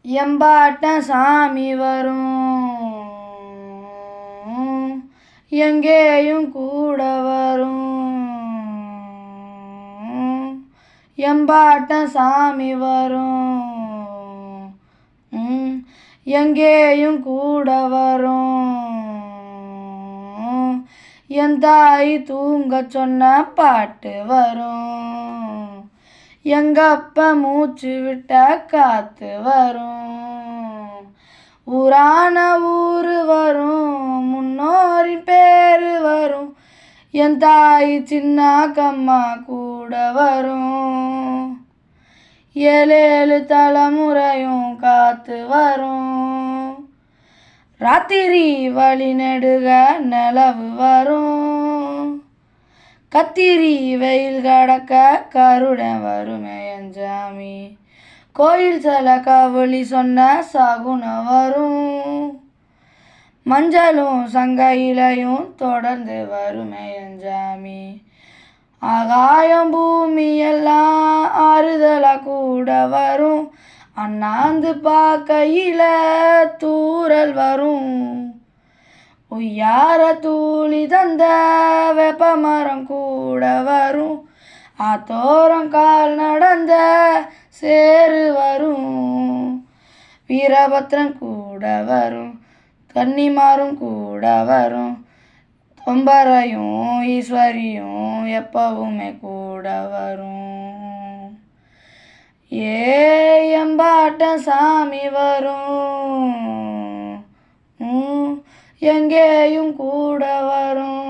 எம்பாட்டன் சாமி வரும், எங்கேயும் கூட வரும். எம்பாட்டன் சாமி வரும், எங்கேயும் கூட வரும். என் தாய் தூங்க சொன்ன பாட்டு வரும், எங்கப்ப மூச்சு விட்ட காத்து வரும். ஊரான ஊரு வரும், முன்னோரின் பேரு வரும். என் தாய் சின்ன கம்மா கூட வரும். 7 தலைமுறையும் காத்து வரும். ராத்திரி வழி நெடுக நிலவு வரும். கத்திரி வெயில் கடக்க கருடன் வருமே என் சாமி. கோயில் சில கவலி சொன்ன சகுனம் வரும். மஞ்சளும் சங்கையிலையும் தொடர்ந்து வருமே என் சாமி. ஆகாயம் பூமி எல்லாம் ஆறுதலா கூட வரும். அண்ணாந்து பார்க்கையில தூறல் வரும். உய்யார தூளி தந்த வேப்பமரம் கூட வரும். ஆத்தோரம் கால் நடந்த சேரு வரும். வீரபத்ரன் கூட வரும், கன்னிமாரும் கூட வரும். தொம்பரையும் ஈஸ்வரியும் எப்பவுமே கூட வரும். எம்பாட்டன் சாமி வரும், எங்கேயும் கூட வரும்.